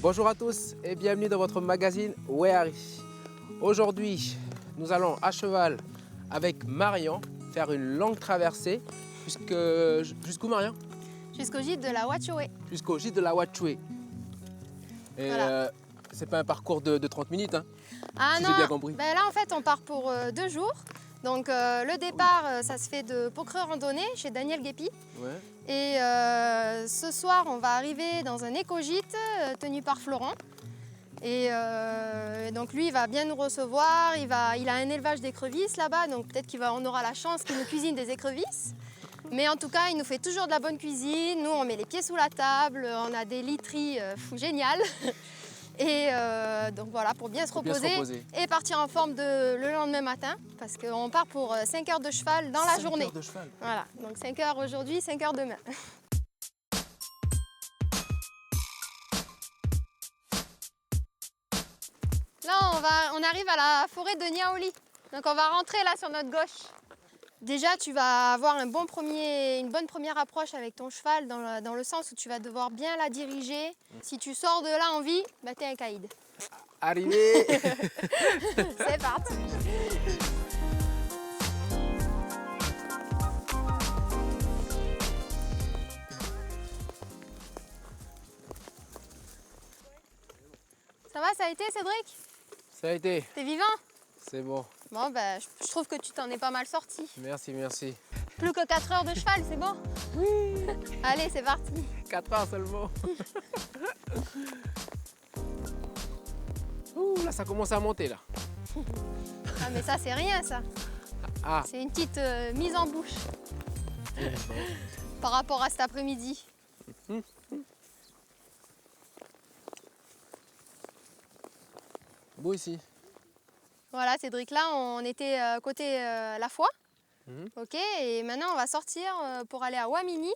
Bonjour à tous et bienvenue dans votre magazine Wehari. Aujourd'hui, nous allons à cheval avec Marian faire une longue traversée jusqu'où Marian? Jusqu'au gîte de la Wachoé. Jusqu'au gîte de la Wachoé. Et Voilà. c'est pas un parcours de 30 minutes, hein, Ah si non, j'ai bien compris. ben là en fait on part pour 2 jours. Donc le départ, ça se fait de Pocreux Randonnée chez Daniel Guépi. Ouais. Et ce soir, on va arriver dans un éco-gîte tenu par Florent. Et donc lui, il va bien nous recevoir. Il a un élevage d'écrevisses là-bas, donc peut-être qu'on aura la chance qu'il nous cuisine des écrevisses. Mais en tout cas, il nous fait toujours de la bonne cuisine. Nous, on met les pieds sous la table, on a des literies géniales. Et donc voilà, pour bien se reposer et partir en forme le lendemain matin, parce qu'on part pour 5 heures de cheval dans la journée. 5 heures de cheval. Voilà, donc 5 heures aujourd'hui, 5 heures demain. Là, on arrive à la forêt de Niaouli. Donc on va rentrer là sur notre gauche. Déjà, tu vas avoir une bonne première approche avec ton cheval dans le sens où tu vas devoir bien la diriger. Si tu sors de là en vie, bah, t'es un caïd. Arrivé. C'est parti. Ça va, ça a été, Cédric? Ça a été, T'es vivant? c'est bon. Bon, bah, je trouve que tu t'en es pas mal sorti. Merci, merci. Plus que 4 heures de cheval, c'est bon? Oui. Allez, c'est parti. 4 heures seulement. Ouh, là, ça commence à monter, là. Ah, mais ça, c'est rien, ça. Ah. C'est une petite mise en bouche par rapport à cet après-midi. Beau ici. Voilà, Cédric, là, on était côté La Foix. Ok, et maintenant, on va sortir pour aller à Ouamini,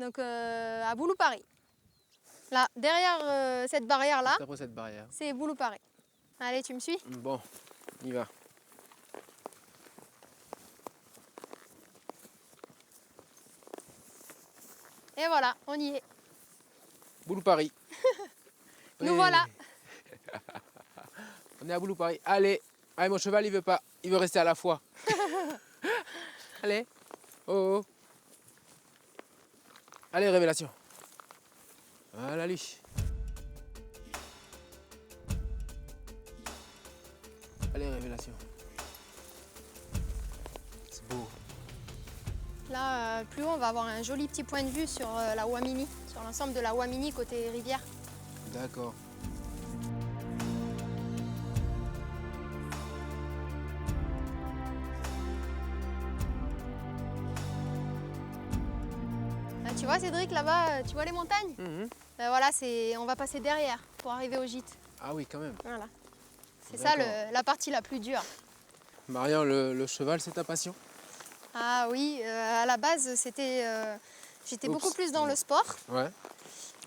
donc à Boulouparé. Là, derrière cette barrière-là, Juste après cette barrière. c'est Boulouparé. Allez, tu me suis? Bon, on y va. Et voilà, on y est. Boulouparé. Nous voilà. On est à Boulouparé. Allez, allez, mon cheval, il veut pas. Il veut rester à la fois. Allez. Oh, oh. Allez, révélation. Voilà lui. Allez, révélation. C'est beau. Là, plus haut, on va avoir un joli petit point de vue sur la Ouamini, sur l'ensemble de la Ouamini côté rivière. D'accord. Tu vois, Cédric, là-bas, tu vois les montagnes? Ben voilà, on va passer derrière pour arriver au gîte. Ah oui, quand même. Voilà. C'est ça la partie la plus dure. Marian, le cheval, c'est ta passion? Ah oui, à la base, j'étais beaucoup plus dans le sport. Ouais.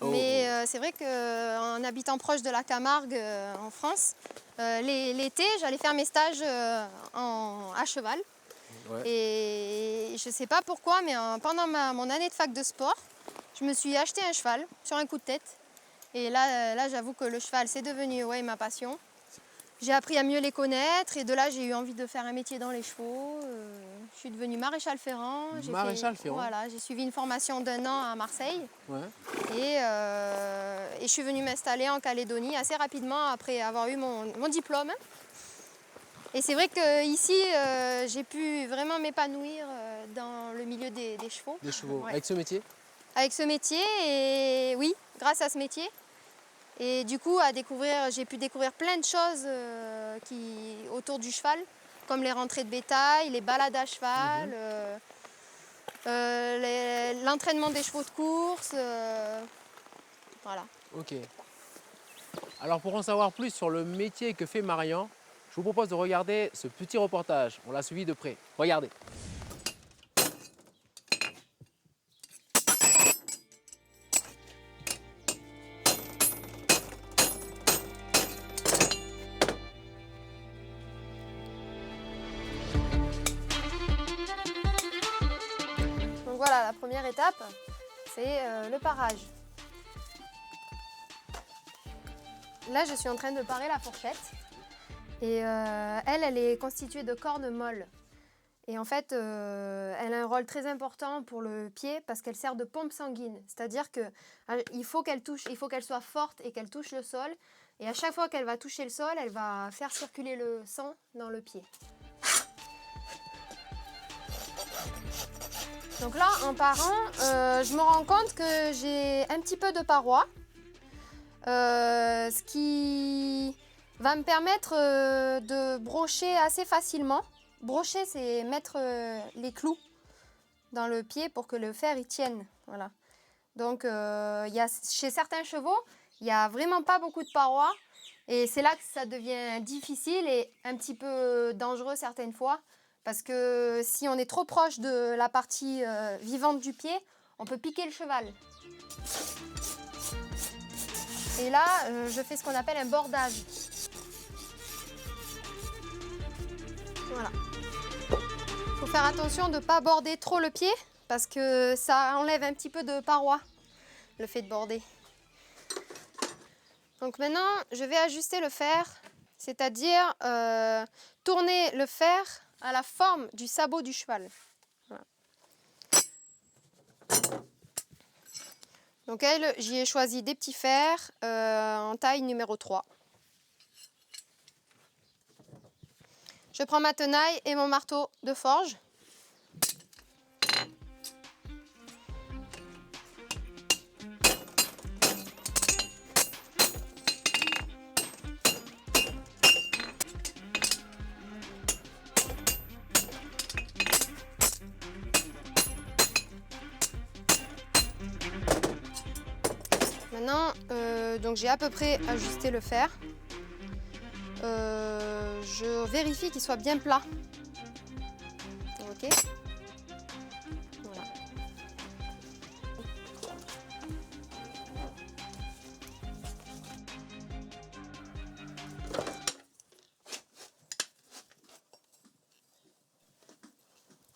Oh. Mais c'est vrai qu'en habitant proche de la Camargue, en France, l'été, j'allais faire mes stages à cheval. Ouais. Et je ne sais pas pourquoi, mais pendant mon année de fac de sport, je me suis acheté un cheval sur un coup de tête. Et là j'avoue que le cheval, c'est devenu ma passion. J'ai appris à mieux les connaître et de là, j'ai eu envie de faire un métier dans les chevaux. Je suis devenue maréchal ferrant. Maréchal ferrant. Voilà, j'ai suivi une formation d'1 an à Marseille. Ouais. Et je suis venue m'installer en Calédonie assez rapidement après avoir eu mon diplôme. Et c'est vrai qu'ici, j'ai pu vraiment m'épanouir dans le milieu des chevaux. Des chevaux. Ouais. Avec ce métier? Avec ce métier, et oui, grâce à ce métier. Et du coup, j'ai pu découvrir plein de choses autour du cheval, comme les rentrées de bétail, les balades à cheval, l'entraînement des chevaux de course. Voilà. Ok. Alors pour en savoir plus sur le métier que fait Marian, je vous propose de regarder ce petit reportage. On l'a suivi de près. Regardez. Donc voilà, la première étape, c'est le parage. Là, je suis en train de parer la fourchette. Et elle est constituée de cornes molles. Et en fait, elle a un rôle très important pour le pied parce qu'elle sert de pompe sanguine. C'est-à-dire qu'il faut qu'elle soit forte et qu'elle touche le sol. Et à chaque fois qu'elle va toucher le sol, elle va faire circuler le sang dans le pied. Donc là, en parant, je me rends compte que j'ai un petit peu de parois. Ce qui va me permettre de brocher assez facilement. Brocher, c'est mettre les clous dans le pied pour que le fer y tienne. Voilà. Donc, chez certains chevaux, il n'y a vraiment pas beaucoup de parois. Et c'est là que ça devient difficile et un petit peu dangereux certaines fois. Parce que si on est trop proche de la partie vivante du pied, on peut piquer le cheval. Et là, je fais ce qu'on appelle un bordage. Voilà. Il faut faire attention de ne pas border trop le pied parce que ça enlève un petit peu de paroi, le fait de border. Donc maintenant, je vais ajuster le fer, c'est-à-dire tourner le fer à la forme du sabot du cheval. Voilà. Donc j'y ai choisi des petits fers en taille numéro 3. Je prends ma tenaille et mon marteau de forge. Maintenant, donc j'ai à peu près ajusté le fer. Je vérifie qu'il soit bien plat. Ok. Voilà.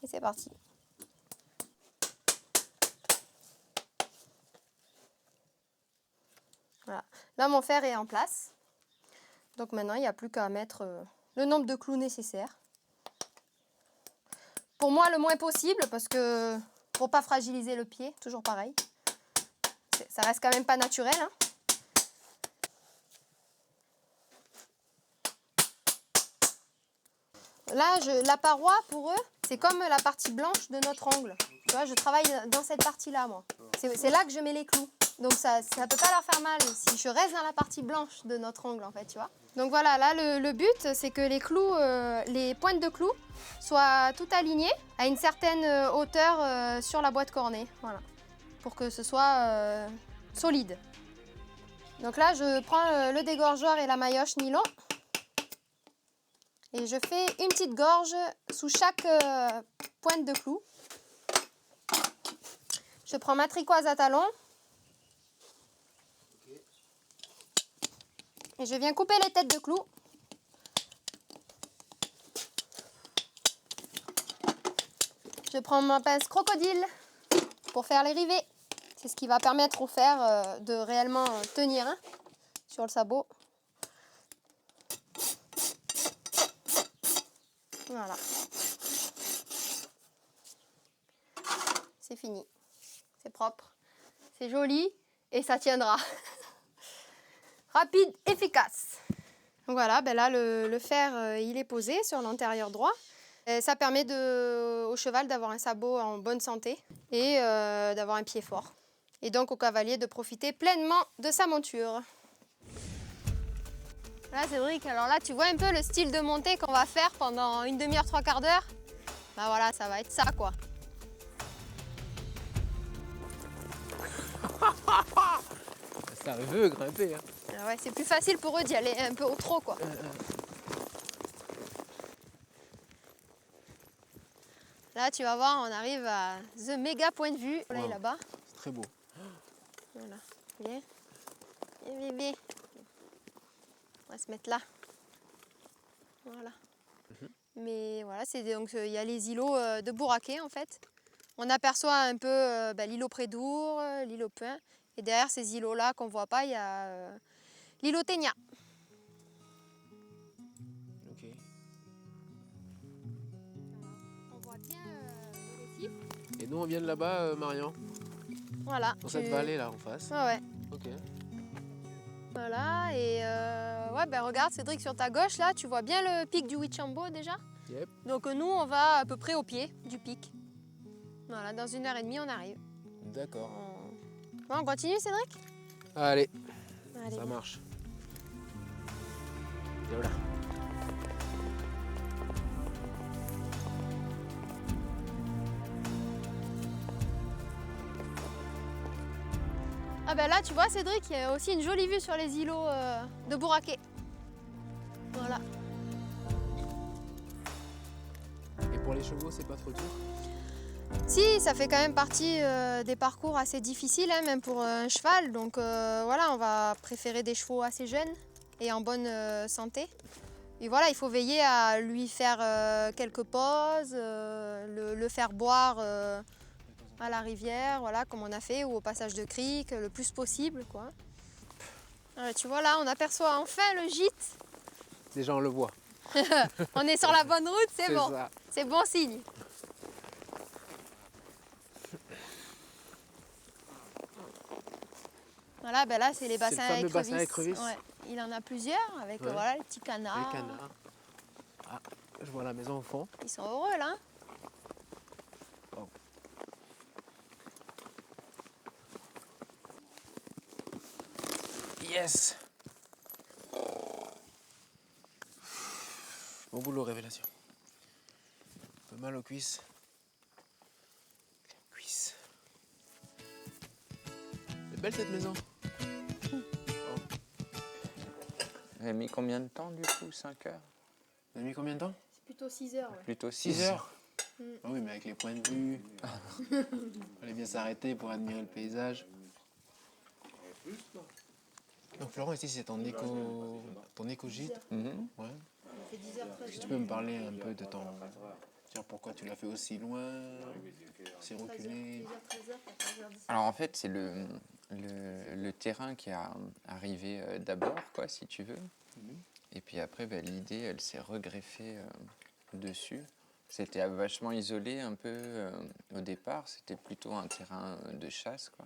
Et c'est parti. Voilà. Là, mon fer est en place. Donc maintenant, il n'y a plus qu'à mettre le nombre de clous nécessaires. Pour moi, le moins possible, parce que pour ne pas fragiliser le pied, toujours pareil. Ça reste quand même pas naturel. Hein. Là, la paroi, pour eux, c'est comme la partie blanche de notre ongle. Tu vois, je travaille dans cette partie-là, moi. C'est là que je mets les clous. Donc ça ne peut pas leur faire mal si je reste dans la partie blanche de notre ongle, en fait, tu vois. Donc voilà, là, le but, c'est que les clous, les pointes de clous soient toutes alignées à une certaine hauteur sur la boîte cornée. Voilà, pour que ce soit solide. Donc là, je prends le dégorgeur et la maillotche nylon. Et je fais une petite gorge sous chaque pointe de clou. Je prends ma tricoise à talons. Et je viens couper les têtes de clous. Je prends ma pince crocodile pour faire les rivets. C'est ce qui va permettre au fer de réellement tenir sur le sabot. Voilà. C'est fini. C'est propre. C'est joli et ça tiendra. Rapide, efficace. Donc voilà, ben là le fer il est posé sur l'antérieur droit. Et ça permet au cheval d'avoir un sabot en bonne santé et d'avoir un pied fort. Et donc au cavalier de profiter pleinement de sa monture. Là Cédric, alors là tu vois un peu le style de montée qu'on va faire pendant une demi-heure, trois quarts d'heure. Ben voilà, ça va être ça quoi. Ça veut grimper. Hein. Ah ouais, c'est plus facile pour eux d'y aller un peu au trot quoi. Là tu vas voir, on arrive à the méga point de vue. Là, Wow. là-bas. C'est très beau. Voilà. Bien. Bien, bien, bien. On va se mettre là. Voilà. Mais voilà, donc il y a les îlots de Bourraquet en fait. On aperçoit un peu l'îlot Prédour, l'îlot Puin. Et derrière ces îlots-là qu'on ne voit pas, il y a l'îlot Ténia. Ok. On voit bien le récif. Et nous, on vient de là-bas, Marion, Voilà. dans cette vallée là en face. Ouais, ouais. Ok. Voilà, et ouais, ben regarde Cédric, sur ta gauche là, tu vois bien le pic du Huichambo déjà. Yep. Donc nous, on va à peu près au pied du pic. Voilà, dans 1h30, on arrive. D'accord. Bon, on continue Cédric? Allez, Allez, ça viens. marche. Et voilà. Ah ben là, tu vois Cédric, il y a aussi une jolie vue sur les îlots de Bouraké. Voilà. Et pour les chevaux, c'est pas trop dur? Si, ça fait quand même partie des parcours assez difficiles, hein, même pour un cheval. Donc voilà, on va préférer des chevaux assez jeunes et en bonne santé. Et voilà, il faut veiller à lui faire quelques pauses, le faire boire à la rivière, voilà, comme on a fait, ou au passage de crique, le plus possible, quoi. Tu vois là, on aperçoit enfin le gîte. Déjà, on le voit. On est sur la bonne route, c'est bon. Ça. C'est bon signe. Voilà, ben là, c'est les bassins le fameux à écrevisses. bassin à écrevisses. Ouais. Il en a plusieurs, avec Ouais. voilà, les petits canards. Les canards. Ah, je vois la maison au fond. Ils sont heureux, là. Oh. Yes. Bon boulot, Révélation. Un peu mal aux cuisses. Cuisses. C'est belle cette maison. Elle a mis combien de temps du coup? 5 heures? Vous avez mis combien de temps? C'est plutôt 6 heures, ouais. Plutôt 6 6 heures. Ah oui, mais avec les points de vue. Il fallait bien s'arrêter pour admirer le paysage. Donc Florent, ici c'est ton éco-gîte. Mhm. Ouais. On fait 10h13. Est-ce que tu peux me parler un peu de ton... Dire pourquoi tu l'as fait aussi loin, si reculé? 13h, 14h17. Alors en fait, c'est le terrain qui a arrivé d'abord, quoi, si tu veux. Et puis après, bah, l'idée, elle s'est regreffée dessus. C'était vachement isolé un peu au départ. C'était plutôt un terrain de chasse, quoi.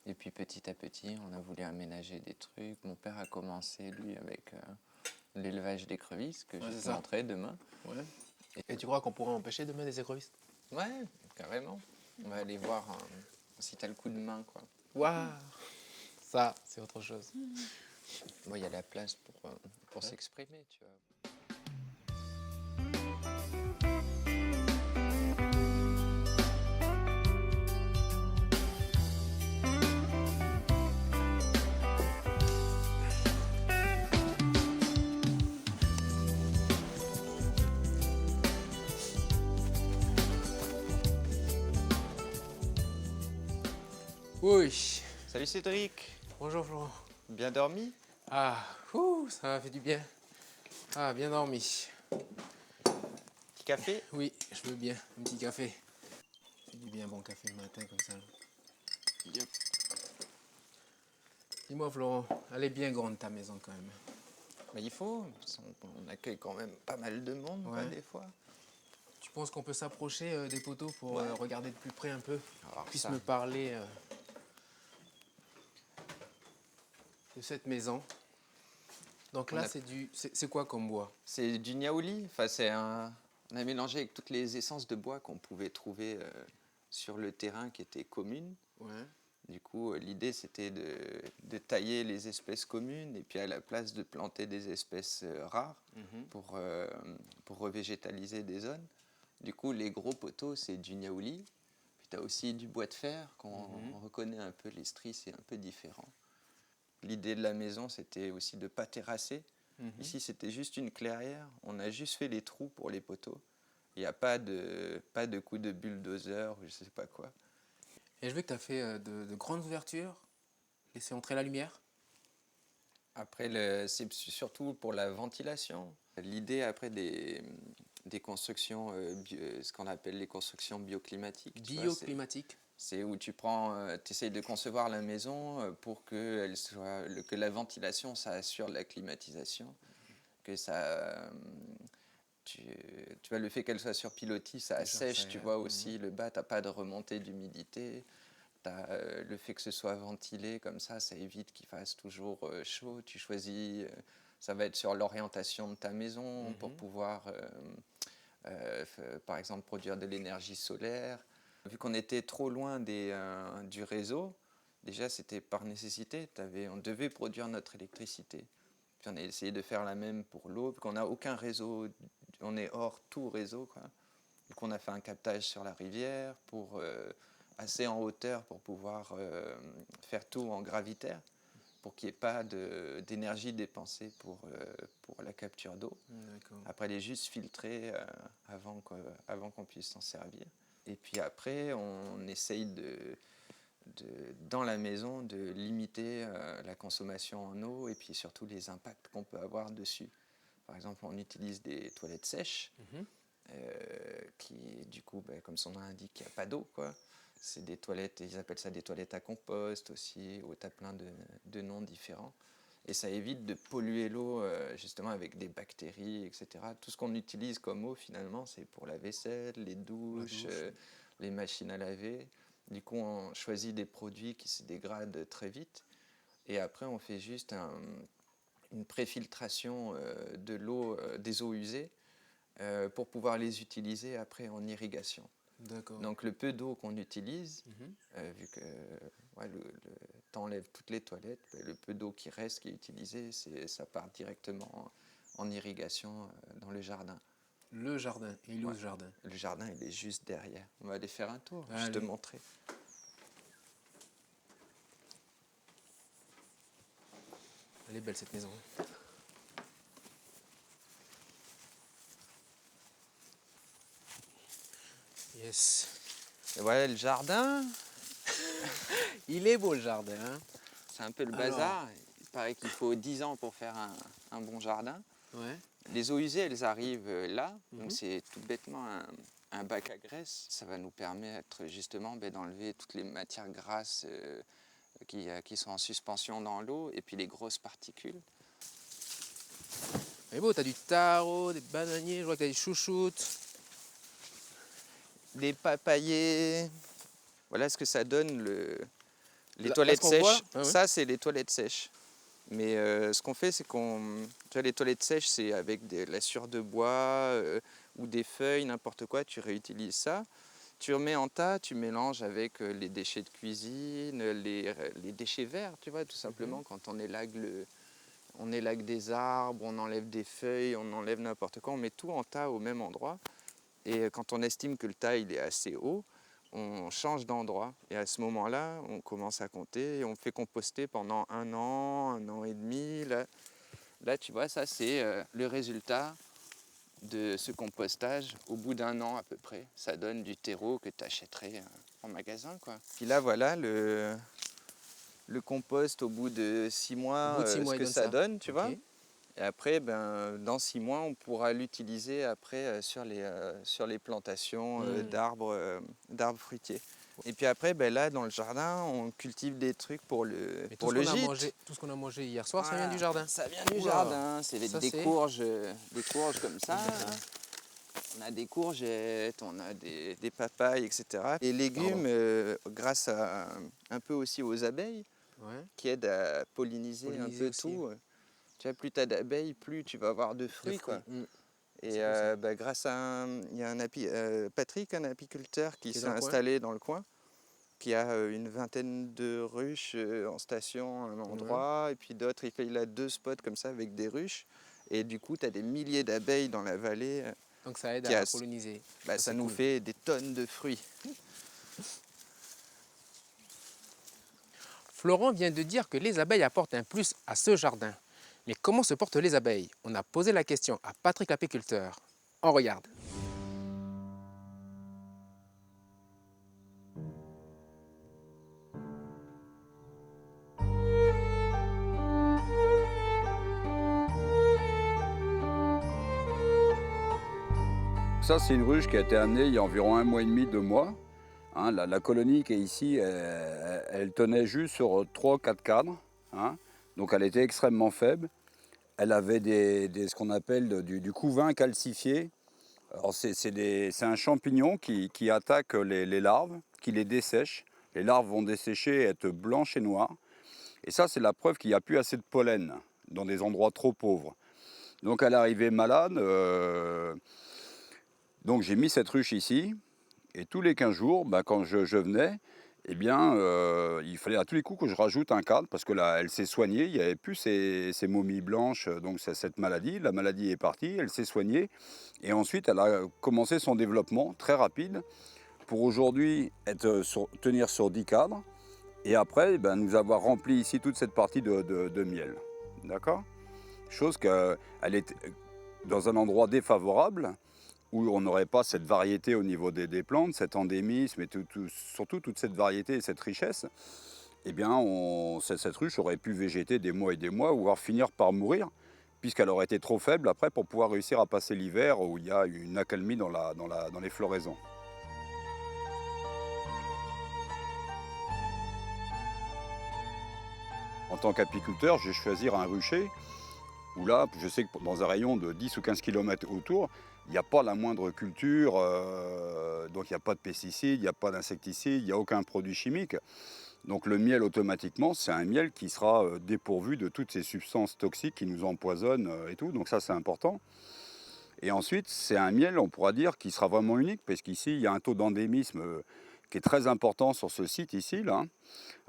Et puis petit à petit, on a voulu aménager des trucs. Mon père a commencé, lui, avec l'élevage d'écrevisses, que je vais te montrer demain. Ouais. Et tu crois qu'on pourrait empêcher demain des écrevisses? Ouais, carrément. On va aller voir si t'as le coup de main, quoi. Waouh! Ça, c'est autre chose. Bon, il y a la place pour s'exprimer, tu vois. Oui. Salut Cédric, Bonjour Florent. bien dormi? Ah, ça m'a fait du bien. Ah, bien dormi. Petit café? Oui, je veux bien. Un petit café. C'est du bien, bon café le matin comme ça. Yep. Dis-moi Florent, elle est bien grande ta maison quand même. Bah, il faut, on accueille quand même pas mal de monde, quoi, Ouais. des fois. Tu penses qu'on peut s'approcher des poteaux pour Ouais. regarder de plus près un peu? Alors Puisse ça, me parler de cette maison. Donc là, c'est quoi comme bois? c'est du niaouli, enfin, on a mélangé avec toutes les essences de bois qu'on pouvait trouver sur le terrain qui étaient communes. Ouais. Du coup, l'idée, c'était de tailler les espèces communes et puis à la place de planter des espèces rares pour revégétaliser des zones. Du coup, les gros poteaux, c'est du niaouli. Puis tu as aussi du bois de fer, qu'on on reconnaît un peu, les stries, c'est un peu différent. L'idée de la maison, c'était aussi de ne pas terrasser. Ici, c'était juste une clairière. On a juste fait les trous pour les poteaux. Il n'y a pas de coup de bulldozer ou je ne sais pas quoi. Et je veux que tu as fait de grandes ouvertures, laisser entrer la lumière. Après, c'est surtout pour la ventilation. L'idée, après, des constructions, ce qu'on appelle les constructions bioclimatiques. tu vois, Bioclimatique. C'est où tu essayes de concevoir la maison pour que la ventilation, ça assure la climatisation, que ça, tu vois, le fait qu'elle soit sur pilotis, ça assèche, tu vois, aussi le bas, tu n'as pas de remontée d'humidité. Le fait que ce soit ventilé comme ça évite qu'il fasse toujours chaud. Tu choisis, ça va être sur l'orientation de ta maison pour pouvoir, par exemple, produire de l'énergie solaire. Vu qu'on était trop loin du réseau, déjà c'était par nécessité, on devait produire notre électricité. Puis on a essayé de faire la même pour l'eau, puis qu'on n'a aucun réseau, on est hors tout réseau, quoi. Donc on a fait un captage sur la rivière assez en hauteur pour pouvoir faire tout en gravitaire, pour qu'il n'y ait pas d'énergie dépensée pour la capture d'eau. Après, elle est juste filtrée avant qu'on puisse s'en servir. Et puis après, on essaye dans la maison de limiter la consommation en eau et puis surtout les impacts qu'on peut avoir dessus. Par exemple, on utilise des toilettes sèches qui, du coup, comme son nom l'indique, il n'y a pas d'eau, quoi. C'est des toilettes, ils appellent ça des toilettes à compost aussi, où tu as plein de noms différents. Et ça évite de polluer l'eau justement avec des bactéries, etc. Tout ce qu'on utilise comme eau finalement, c'est pour la vaisselle, les douches, les machines à laver. Du coup, on choisit des produits qui se dégradent très vite. Et après, on fait juste une préfiltration de l'eau, des eaux usées pour pouvoir les utiliser après en irrigation. D'accord. Donc le peu d'eau qu'on utilise, vu que t'enlèves toutes les toilettes, le peu d'eau qui reste, qui est utilisé, ça part directement en irrigation dans le jardin. Le jardin, il est où ce jardin? Le jardin, il est juste derrière. On va aller faire un tour, je te montrer. Elle est belle cette maison. Yes. Et voilà le jardin. Il est beau le jardin. Hein. C'est un peu le bazar. Il paraît qu'il faut 10 ans pour faire un bon jardin. Ouais. Les eaux usées, elles arrivent là. Donc c'est tout bêtement un bac à graisse. Ça va nous permettre justement d'enlever toutes les matières grasses qui sont en suspension dans l'eau et puis les grosses particules. C'est beau, t'as du taro, des bananiers, je vois que t'as des chouchoutes. Des papayers. Voilà ce que ça donne les toilettes sèches. Ça, c'est les toilettes sèches. Mais ce qu'on fait, c'est tu vois, les toilettes sèches, c'est avec de la sueur de bois ou des feuilles, n'importe quoi, tu réutilises ça. Tu remets en tas, tu mélanges avec les déchets de cuisine, les déchets verts, tu vois, tout simplement. Quand on élague des arbres, on enlève des feuilles, on enlève n'importe quoi, on met tout en tas au même endroit. Et quand on estime que le tas il est assez haut, on change d'endroit. Et à ce moment-là, on commence à compter et on fait composter pendant 1 an et demi. Là tu vois, ça c'est le résultat de ce compostage au bout d'1 an à peu près. Ça donne du terreau que tu achèterais en magasin, quoi. Puis là, voilà le compost au bout de 6 mois, ce que ça donne, tu vois. Et après, dans 6 mois, on pourra l'utiliser après sur les plantations d'arbres fruitiers. Et puis après, là, dans le jardin, on cultive des trucs pour le gîte. Tout ce qu'on a mangé hier soir, ça vient du jardin. Ça vient du jardin. C'est des courges comme ça. On a des courgettes, on a des papayes, etc. Les légumes, grâce un peu aussi aux abeilles, qui aident à polliniser un peu aussi. Tout. Tu vois, plus tu as d'abeilles, plus tu vas avoir de fruits. Quoi. Et grâce à il y a Patrick, un apiculteur qui s'est installé dans le coin, qui a une vingtaine de ruches en station à un endroit, et puis d'autres, il a 2 spots comme ça avec des ruches. Et du coup, tu as des milliers d'abeilles dans la vallée. Donc ça aide à polliniser. Ça nous fait des tonnes de fruits. Florent vient de dire que les abeilles apportent un plus à ce jardin. Mais comment se portent les abeilles? On a posé la question à Patrick l'apiculteur. On regarde. Ça, c'est une ruche qui a été amenée il y a environ 1 mois et demi, 2 mois, Hein, la colonie qui est ici, elle tenait juste sur 3 ou 4 cadres. Hein, donc elle était extrêmement faible. Elle avait ce qu'on appelle du couvain calcifié. Alors c'est un champignon qui attaque les larves, qui les dessèche. Les larves vont dessécher, être blanches et noires. Et ça, c'est la preuve qu'il n'y a plus assez de pollen dans des endroits trop pauvres. Donc elle est arrivée malade. Donc j'ai mis cette ruche ici. Et tous les 15 jours, quand je venais, eh bien, il fallait à tous les coups que je rajoute un cadre parce que là, elle s'est soignée. Il n'y avait plus ces momies blanches, donc c'est cette maladie. La maladie est partie, elle s'est soignée. Et ensuite, elle a commencé son développement très rapide pour aujourd'hui tenir sur 10 cadres. Et après, nous avoir rempli ici toute cette partie de miel. D'accord ? Chose qu'elle est dans un endroit défavorable où on n'aurait pas cette variété au niveau des plantes, cet endémisme et surtout toute cette variété et cette richesse. Eh bien, cette ruche aurait pu végéter des mois et des mois, voire finir par mourir, puisqu'elle aurait été trop faible après pour pouvoir réussir à passer l'hiver où il y a une accalmie dans les floraisons. En tant qu'apiculteur, je vais choisir un rucher où là, je sais que dans un rayon de 10 ou 15 km autour, il n'y a pas la moindre culture, donc il n'y a pas de pesticides, il n'y a pas d'insecticides, il n'y a aucun produit chimique. Donc le miel, automatiquement, c'est un miel qui sera dépourvu de toutes ces substances toxiques qui nous empoisonnent et tout, donc ça c'est important. Et ensuite, c'est un miel, on pourra dire, qui sera vraiment unique, parce qu'ici, il y a un taux d'endémisme qui est très important sur ce site ici, là.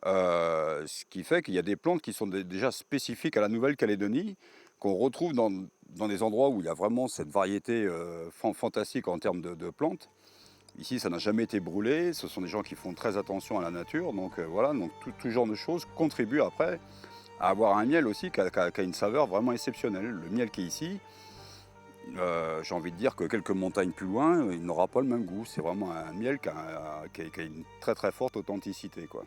Ce qui fait qu'il y a des plantes qui sont déjà spécifiques à la Nouvelle-Calédonie, qu'on retrouve dans des endroits où il y a vraiment cette variété fantastique en termes de plantes. Ici, ça n'a jamais été brûlé, ce sont des gens qui font très attention à la nature, donc voilà, donc tout genre de choses contribuent après à avoir un miel aussi qui a une saveur vraiment exceptionnelle. Le miel qui est ici, j'ai envie de dire que quelques montagnes plus loin, il n'aura pas le même goût. C'est vraiment un miel qui a une très très forte authenticité, quoi.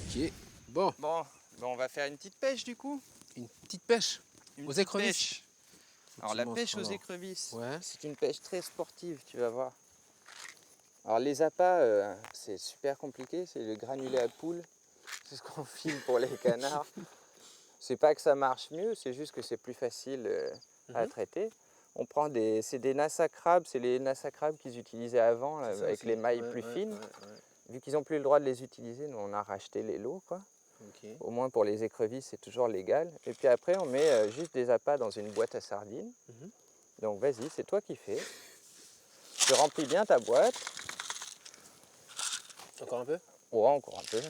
Ok. Bon, Bon, on va faire une petite pêche du coup. une petite pêche Une aux petite écrevisses. pêche. Alors la pêche aux écrevisses, Ouais. c'est une pêche très sportive, tu vas voir. Alors les appâts, c'est super compliqué, c'est le granulé à poule. C'est ce qu'on filme pour les canards. C'est pas que ça marche mieux, c'est juste que c'est plus facile à traiter. On prend c'est des nassa crabes, c'est les nassa crabes qu'ils utilisaient avant là, avec aussi. les mailles plus fines. Vu qu'ils n'ont plus le droit de les utiliser, nous on a racheté les lots, quoi. Okay. Au moins pour les écrevisses, c'est toujours légal. Et puis après, on met juste des appâts dans une boîte à sardines. Donc vas-y, c'est toi qui fais. Tu remplis bien ta boîte. Encore un peu? Ouais, encore un peu.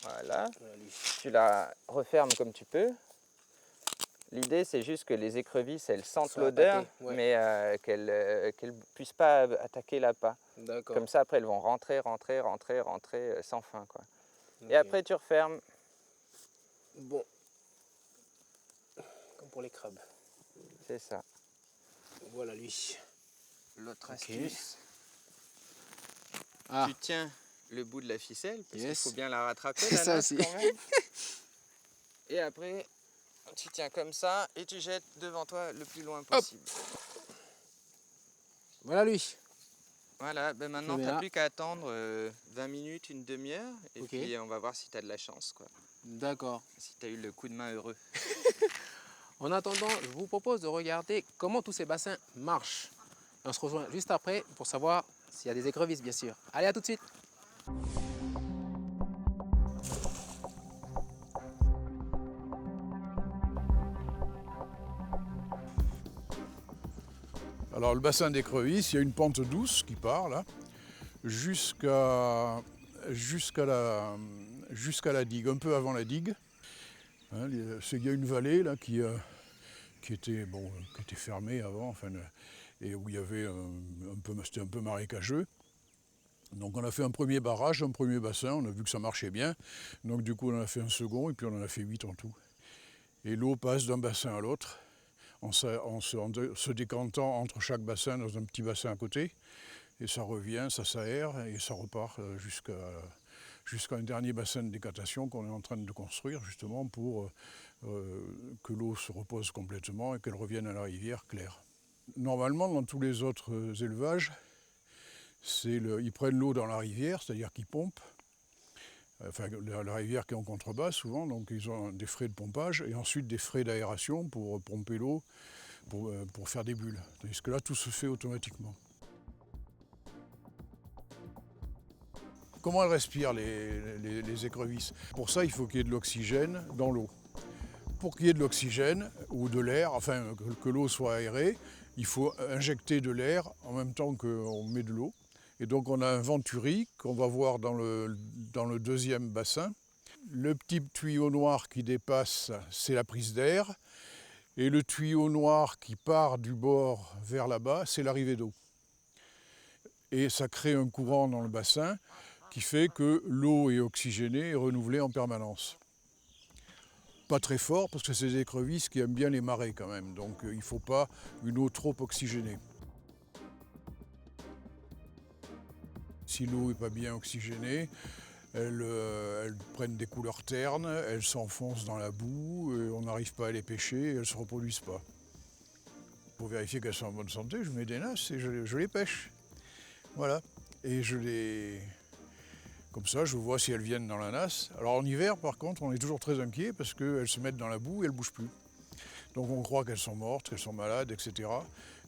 Voilà. Voilà, lui. Tu la refermes comme tu peux. L'idée, c'est juste que les écrevisses, elles sentent Soit l'odeur, attaquées, ouais. mais qu'elles ne puissent pas attaquer l'appât. D'accord. Comme ça, après, elles vont rentrer sans fin, quoi. Et après, tu refermes. Bon. Comme pour les crabes. C'est ça. Voilà lui. L'autre Ok. astuce, Ah, tu tiens le bout de la ficelle, parce qu'il Yes. faut bien la rattraper, C'est la ça nasse, aussi. quand même. Et après, tu tiens comme ça et tu jettes devant toi le plus loin possible. voilà lui. Voilà, ben maintenant, Je tu mets n'as là. plus qu'à attendre 20 minutes, une demi-heure, et Ok. puis on va voir si tu as de la chance, quoi. D'accord. Si tu as eu le coup de main heureux. En attendant, je vous propose de regarder comment tous ces bassins marchent. Et on se rejoint juste après pour savoir s'il y a des écrevisses, bien sûr. Allez, à tout de suite. Alors le bassin d'écrevisses, il y a une pente douce qui part là, jusqu'à la digue, un peu avant la digue. Hein, il y a une vallée là qui était fermée avant, enfin, et où il y avait c'était un peu marécageux. Donc on a fait un premier barrage, un premier bassin, on a vu que ça marchait bien. Donc du coup on en a fait un second et puis on en a fait 8 en tout. Et l'eau passe d'un bassin à l'autre, en se décantant entre chaque bassin dans un petit bassin à côté. Et ça revient, ça s'aère et ça repart jusqu'à un dernier bassin de décantation qu'on est en train de construire justement pour que l'eau se repose complètement et qu'elle revienne à la rivière claire. Normalement, dans tous les autres élevages, Ils prennent l'eau dans la rivière, c'est-à-dire qu'ils pompent. Enfin, la rivière qui est en contrebas souvent, donc ils ont des frais de pompage et ensuite des frais d'aération pour pomper l'eau, pour faire des bulles. Tandis que là, tout se fait automatiquement. Comment elles respirent, les écrevisses? Pour ça, il faut qu'il y ait de l'oxygène dans l'eau. Pour qu'il y ait de l'oxygène ou de l'air, enfin que l'eau soit aérée, il faut injecter de l'air en même temps qu'on met de l'eau. Et donc on a un venturi qu'on va voir dans le deuxième bassin. Le petit tuyau noir qui dépasse, c'est la prise d'air. Et le tuyau noir qui part du bord vers là-bas, c'est l'arrivée d'eau. Et ça crée un courant dans le bassin qui fait que l'eau est oxygénée et renouvelée en permanence. Pas très fort parce que c'est des écrevisses qui aiment bien les marées quand même. Donc il ne faut pas une eau trop oxygénée. Si l'eau n'est pas bien oxygénée, elles prennent des couleurs ternes, elles s'enfoncent dans la boue, on n'arrive pas à les pêcher et elles ne se reproduisent pas. Pour vérifier qu'elles sont en bonne santé, je mets des nasses et je les pêche. Voilà. Et comme ça, je vois si elles viennent dans la nasse. Alors en hiver, par contre, on est toujours très inquiet parce qu'elles se mettent dans la boue et elles ne bougent plus. Donc on croit qu'elles sont mortes, qu'elles sont malades, etc.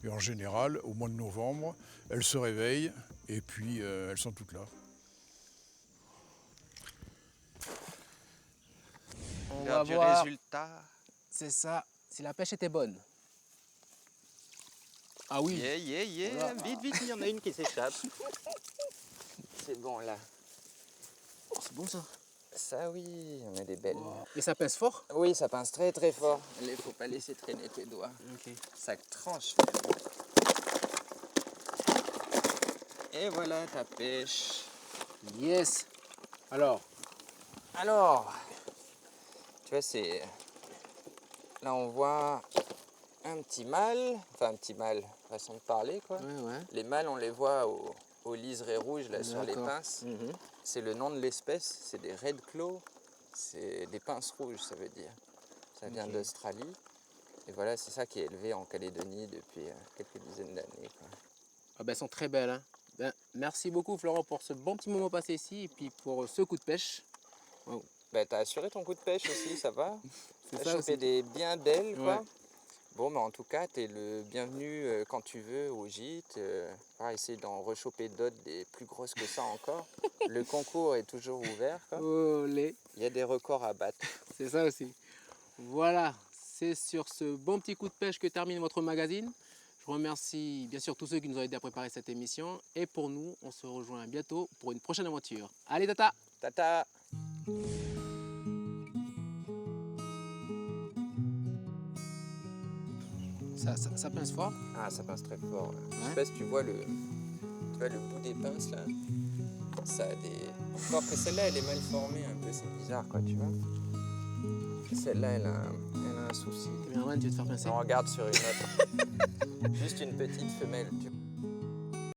Et en général, au mois de novembre, elles se réveillent et puis elles sont toutes là. On L'heure va du voir, résultat. c'est ça, si la pêche était bonne. Ah oui, Yeah. Vite, il y en a une qui s'échappe. C'est bon là. oh, c'est bon ça. Ça oui, on a des belles. Et ça pèse fort? Oui, ça pince très très fort. Il ne faut pas laisser traîner tes doigts. Ok. Ça tranche. Et voilà ta pêche. Yes. Alors, Tu vois, c'est... Là, on voit un petit mâle, façon de parler, quoi. ouais. Les mâles, on les voit aux liserés rouges, là, sur les D'accord. pinces. Mhm. C'est le nom de l'espèce, c'est des red claws. C'est des pinces rouges, ça veut dire. Ça vient Ok. d'Australie. Et voilà, c'est ça qui est élevé en Calédonie depuis quelques dizaines d'années, quoi. Ah ben, elles sont très belles. Hein. Ben, merci beaucoup Florent pour ce bon petit moment passé ici et puis pour ce coup de pêche. Wow. Bah, t'as assuré ton coup de pêche aussi, ça va? C'est T'as ça chopé aussi. des biens d'ailes, quoi. Ouais. Bon, bah, en tout cas, t'es le bienvenu quand tu veux au gîte. On va essayer d'en rechoper d'autres, des plus grosses que ça encore. Le concours est toujours ouvert, quoi. Olé. Il y a des records à battre. C'est ça aussi. Voilà, c'est sur ce bon petit coup de pêche que termine votre magazine. Je remercie bien sûr tous ceux qui nous ont aidés à préparer cette émission. Et pour nous, on se rejoint bientôt pour une prochaine aventure. Allez, tata! Tata! Ça pince fort. Ah, ça pince très fort. Là. Je Ouais. sais pas si tu vois le bout des pinces, là. Ça a des... Encore que celle-là, elle est mal formée un peu, c'est bizarre, quoi, tu vois. Celle-là, elle a un souci. Caméraman, tu veux te faire pincer? On regarde sur une autre. Juste une petite femelle.